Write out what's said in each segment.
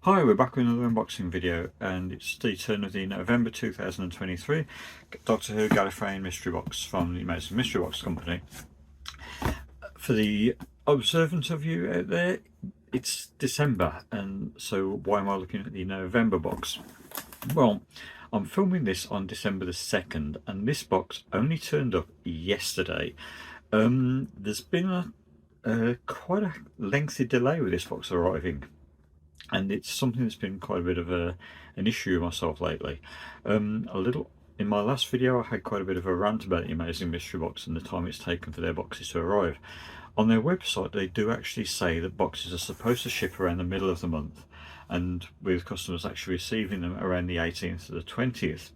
Hi, we're back with another unboxing video, and it's the turn of the November 2023 Doctor Who Gallifreyan mystery box from the Amazing Mystery Box Company. For the observant of you out there, it's December, and so why am I looking at the November box? Well, I'm filming this on December the 2nd, and this box only turned up yesterday. There's been quite a lengthy delay with this box arriving, and it's something that's been quite a bit of an issue with myself lately. In my last video, I had quite a bit of a rant about the Amazing Mystery Box and the time it's taken for their boxes to arrive. On their website, they do actually say that boxes are supposed to ship around the middle of the month, and with customers actually receiving them around the 18th to the 20th.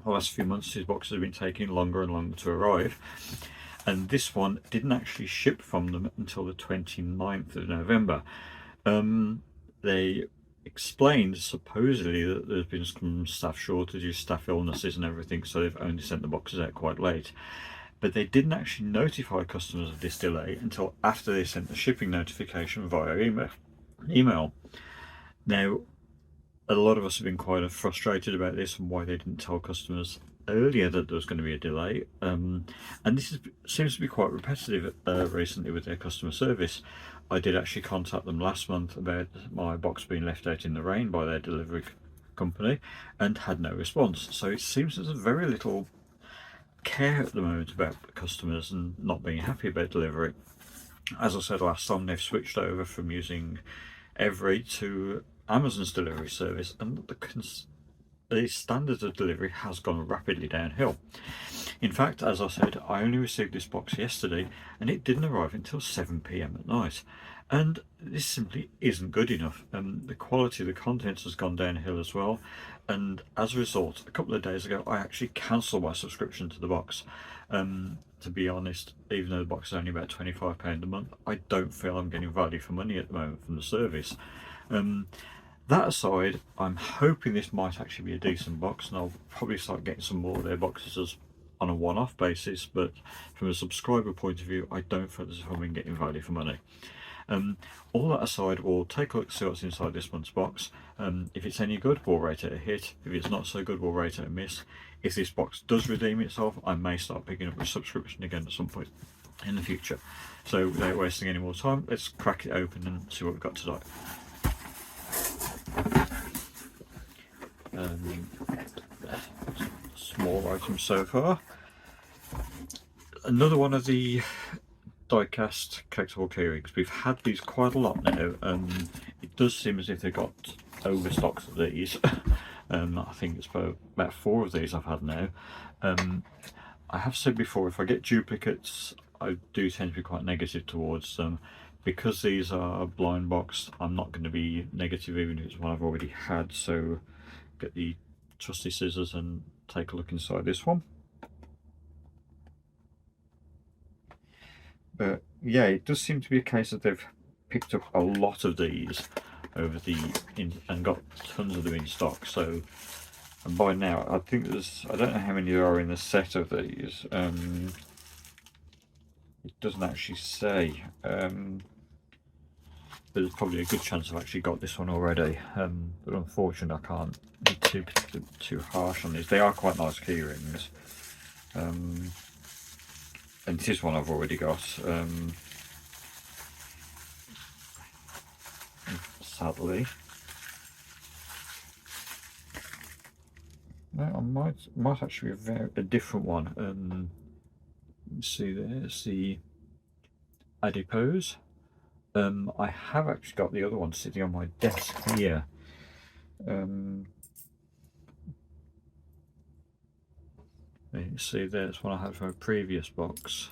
The last few months, these boxes have been taking longer and longer to arrive, and this one didn't actually ship from them until the 29th of November. They explained supposedly that there's been some staff shortages, staff illnesses and everything, so they've only sent the boxes out quite late. But they didn't actually notify customers of this delay until after they sent the shipping notification via email. Now, a lot of us have been quite frustrated about this and why they didn't tell customers earlier that there was going to be a delay, and this seems to be quite repetitive recently with their customer service. I did actually contact them last month about my box being left out in the rain by their delivery company and had no response. So it seems there's very little care at the moment about customers and not being happy about delivery. As I said last time, they've switched over from using Every to Amazon's delivery service, and the standard of delivery has gone rapidly downhill. In fact, as I said, I only received this box yesterday and it didn't arrive until 7 p.m. at night, and this simply isn't good enough. The quality of the contents has gone downhill as well, and as a result, a couple of days ago I actually cancelled my subscription to the box. To be honest, even though the box is only about £25 a month, I don't feel I'm getting value for money at the moment from the service. That aside, I'm hoping this might actually be a decent box, and I'll probably start getting some more of their boxes on a one-off basis, but from a subscriber point of view, I don't feel as if I'm getting value for money. All that aside, we'll take a look to see what's inside this month's box. If it's any good, we'll rate it a hit. If it's not so good, we'll rate it a miss. If this box does redeem itself, I may start picking up a subscription again at some point in the future. So without wasting any more time, let's crack it open and see what we've got today. Small items so far. Another one of the die-cast collectible keyrings. We've had these quite a lot now. It does seem as if they've got overstocks of these. I think it's about 4 of these I've had now. I have said before, if I get duplicates, I do tend to be quite negative towards them. Because these are blind boxed, I'm not going to be negative even if it's one I've already had. So get the trusty scissors and take a look inside this one. But yeah, it does seem to be a case that they've picked up a lot of these over and got tons of them in stock. So, and by now I think I don't know how many there are in the set of these. It doesn't actually say, but there's probably a good chance I've actually got this one already. But unfortunately I can't be too harsh on these. They are quite nice key rings. And this is one I've already got. Sadly. No, I might actually be a different one. Let's see, there's the adipose. I have actually got the other one sitting on my desk here. You can see there's one I had from a previous box.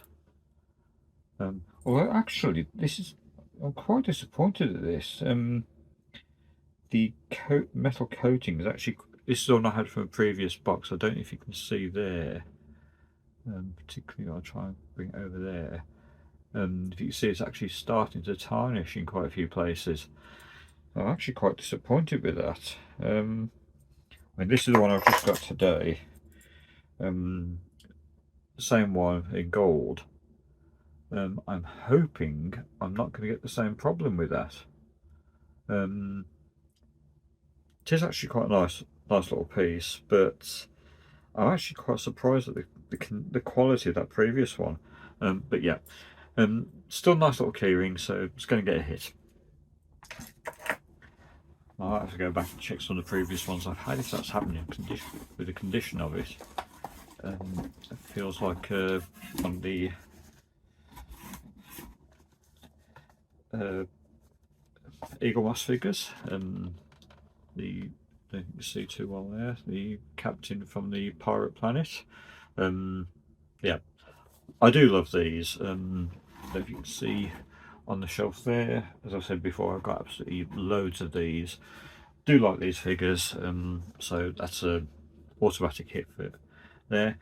Although actually, I'm quite disappointed at this. The metal coating is actually, this is one I had from a previous box. I don't know if you can see there. Particularly, I'll try and bring it over there. If you can see, it's actually starting to tarnish in quite a few places. I'm actually quite disappointed with that. I mean, this is the one I've just got today. Same one in gold. I'm hoping I'm not going to get the same problem with that. It is actually quite a nice little piece, but I'm actually quite surprised at the quality of that previous one. But yeah, still nice little keyring, so it's going to get a hit. I might have to go back and check some of the previous ones I've had if that's happening with the condition of it. It feels like one of the Eagle Moss figures, you see two on there, the captain from the Pirate Planet. Yeah, I do love these. If you can see on the shelf there, as I said before, I've got absolutely loads of these. Do like these figures, so that's a automatic hit for it there.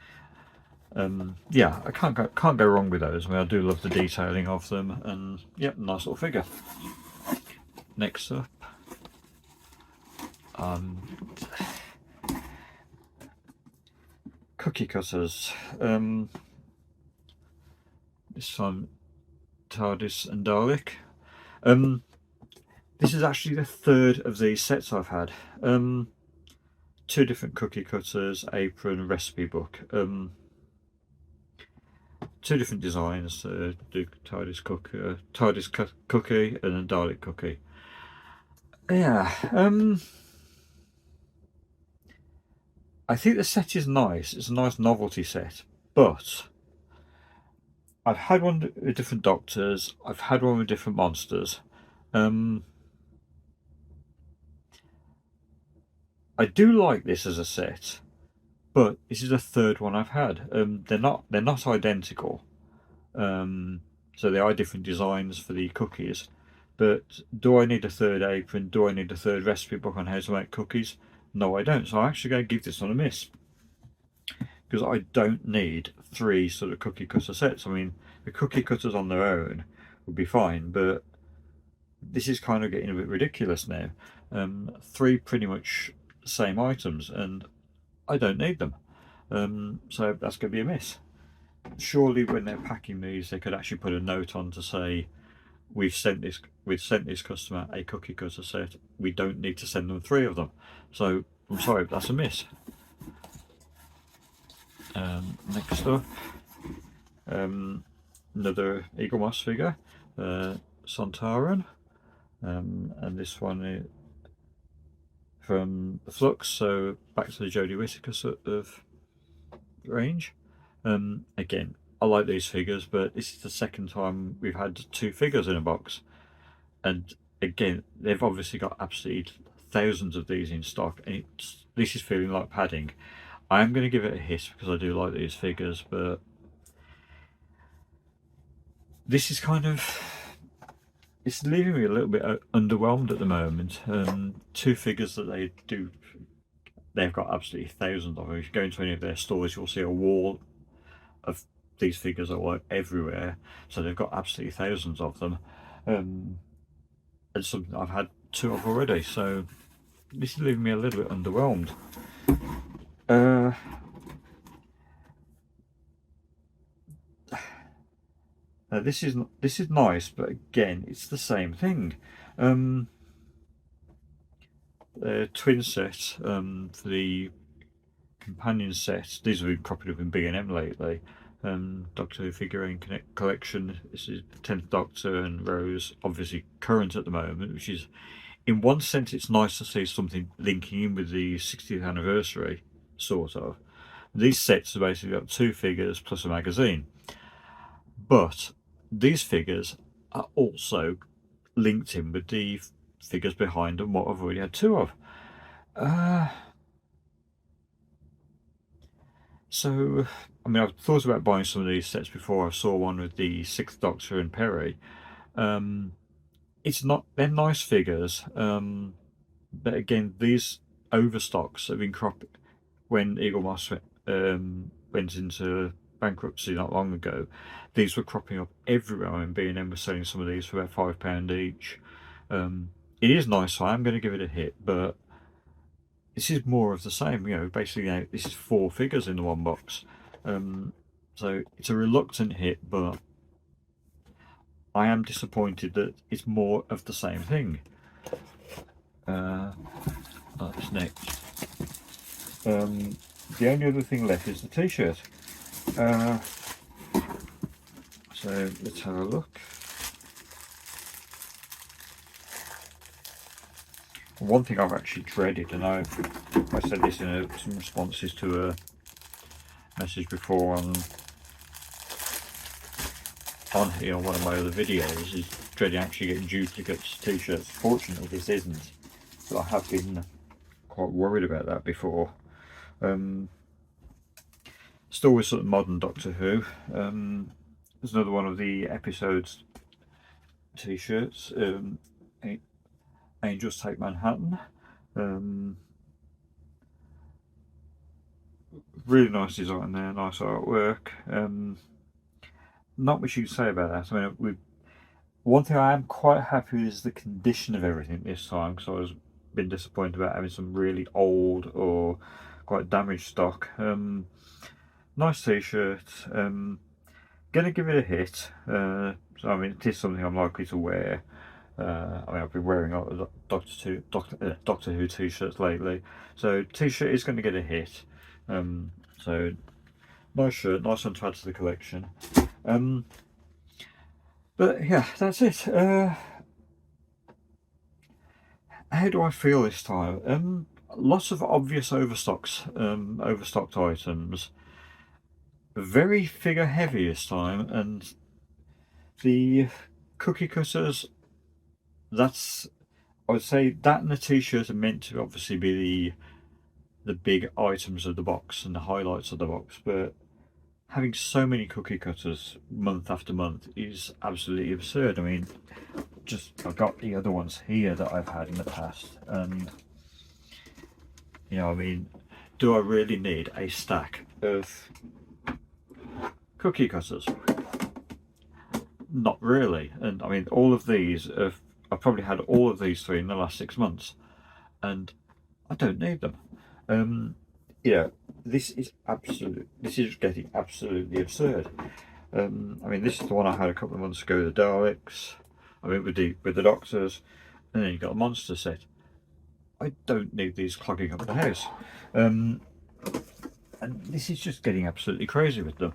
Yeah, I can't go wrong with those. I mean, I do love the detailing of them, and yep, nice little figure. Next up, cookie cutters. This time TARDIS and Dalek. This is actually the third of these sets I've had. Two different cookie cutters, apron, recipe book. Two different designs, do TARDIS cookie and a Dalek cookie. Yeah, I think the set is nice. It's a nice novelty set, but I've had one with different doctors. I've had one with different monsters. I do like this as a set, but this is the third one I've had. They're not identical. So they are different designs for the cookies. But do I need a third apron? Do I need a third recipe book on how to make cookies? No, I don't. So I'm actually going to give this one a miss, because I don't need three sort of cookie cutter sets. I mean, the cookie cutters on their own would be fine, but this is kind of getting a bit ridiculous now. Three pretty much same items, and I don't need them. So that's going to be a miss. Surely when they're packing these, they could actually put a note on to say, we've sent this customer a cookie cutter set. We don't need to send them three of them. So I'm sorry, but that's a miss. Next up, another Eagle Moss figure, Sontaran, and this one from the Flux, so back to the Jodie Whittaker sort of range. Again, I like these figures, but this is the second time we've had two figures in a box, and again, they've obviously got absolutely thousands of these in stock, and this is feeling like padding. I am going to give it a hit because I do like these figures, but this is kind of, it's leaving me a little bit underwhelmed at the moment. Two figures that they've got absolutely thousands of them. If you go into any of their stores, you'll see a wall of these figures are everywhere, so they've got absolutely thousands of them, and something I've had two of already, so this is leaving me a little bit underwhelmed. This is nice, but again, it's the same thing. Twin set for the companion set. These have been cropping up in B&M lately. Doctor Who figurine collection. This is the 10th Doctor and Rose, obviously current at the moment, which is, in one sense, it's nice to see something linking in with the 60th anniversary, sort of. These sets have basically got two figures plus a magazine, but these figures are also linked in with the figures behind them, what I've already had two of. So, I mean, I've thought about buying some of these sets before. I saw one with the 6th Doctor and Perry. They're nice figures, but again, these overstocks have been cropping. When Eagle Moss went into bankruptcy not long ago, these were cropping up everywhere, and B&M was selling some of these for about £5 each. It is nice, so I'm going to give it a hit, but this is more of the same. Basically, this is four figures in the one box, so it's a reluctant hit, but I am disappointed that it's more of the same thing. That's next. The only other thing left is the t-shirt. So let's have a look. One thing I've actually dreaded, and I said this in some responses to a message before on here on one of my other videos, is dreading actually getting duplicates t-shirts. Fortunately this isn't, but I have been quite worried about that before. Still with sort of modern Doctor Who. There's another one of the episodes t-shirts. Angels Take Manhattan. Really nice design there, nice artwork. Not much you can say about that. I mean, one thing I am quite happy with is the condition of everything this time, because I was been disappointed about having some really old or quite damaged stock. Nice t-shirt. Gonna give it a hit. So I mean, it is something I'm likely to wear. I mean, I've been wearing a lot of Doctor Who t-shirts lately, so t-shirt is going to get a hit. So nice shirt, nice one to add to the collection. But yeah, that's it. How do I feel this time? Lots of obvious overstocked items. Very figure heavy this time, and the cookie cutters, I would say that and the t-shirt are meant to obviously be the big items of the box and the highlights of the box, but having so many cookie cutters month after month is absolutely absurd. I mean, I've got the other ones here that I've had in the past, and you know, I mean, do I really need a stack of cookie cutters? Not really. And I mean, all of these I've probably had all of these three in the last 6 months, and I don't need them. Yeah, this is getting absolutely absurd. I mean, this is the one I had a couple of months ago, the Daleks. I mean, with the Doctors, and then you got a monster set. I don't need these clogging up the house. And this is just getting absolutely crazy with them.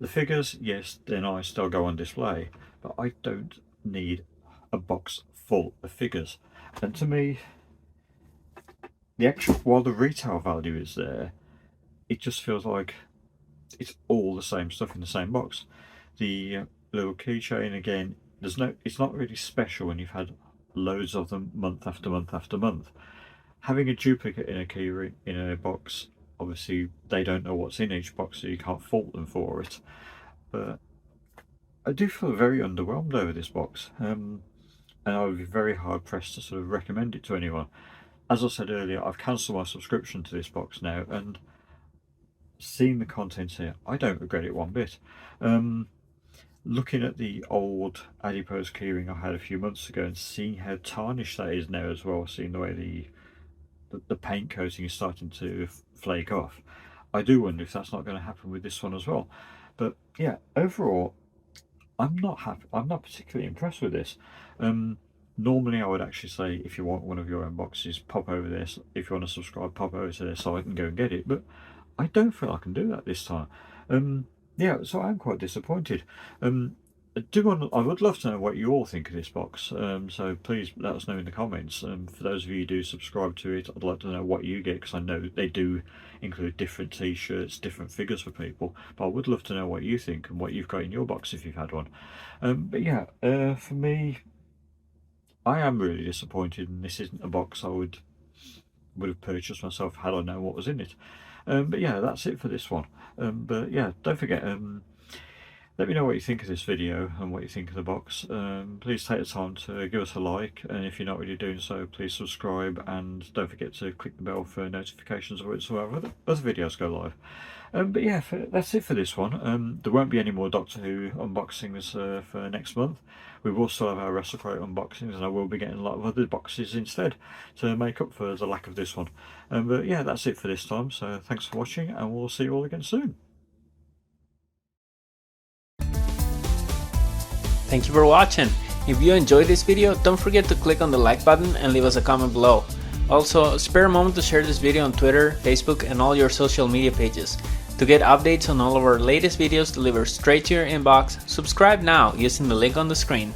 The figures, yes, they're nice, they'll go on display, but I don't need a box full of figures. And to me, while the retail value is there, it just feels like it's all the same stuff in the same box. The little keychain, again, it's not really special when you've had loads of them month after month after month. Having a duplicate in a keyring in a box, obviously they don't know what's in each box, so you can't fault them for it. But I do feel very underwhelmed over this box, and I would be very hard pressed to sort of recommend it to anyone. As I said earlier, I've cancelled my subscription to this box now, and seeing the contents here, I don't regret it one bit. Looking at the old adipose keyring I had a few months ago and seeing how tarnished that is now as well, seeing the way the paint coating is starting to flake off, I do wonder if that's not going to happen with this one as well. But yeah, overall, I'm not happy. I'm not particularly impressed with this. Normally I would actually say, if you want one of your own boxes, pop over this. If you want to subscribe, pop over to their site and go and get it. But I don't feel I can do that this time. Yeah, so I'm quite disappointed. I would love to know what you all think of this box, so please let us know in the comments. For those of you who do subscribe to it, I'd like to know what you get, because I know they do include different t-shirts, different figures for people, but I would love to know what you think and what you've got in your box if you've had one. But yeah, for me, I am really disappointed, and this isn't a box I would have purchased myself had I known what was in it. But yeah, that's it for this one. But yeah, don't forget, let me know what you think of this video and what you think of the box. Please take the time to give us a like, and if you're not already doing so, please subscribe, and don't forget to click the bell for notifications or whatsoever other videos go live. But yeah, that's it for this one. There won't be any more Doctor Who unboxings for next month. We will still have our WrestleCrate unboxings, and I will be getting a lot of other boxes instead to make up for the lack of this one. But yeah, that's it for this time, so thanks for watching, and we'll see you all again soon. Thank you for watching. If you enjoyed this video, don't forget to click on the like button and leave us a comment below. Also, spare a moment to share this video on Twitter, Facebook, and all your social media pages. To get updates on all of our latest videos delivered straight to your inbox, subscribe now using the link on the screen.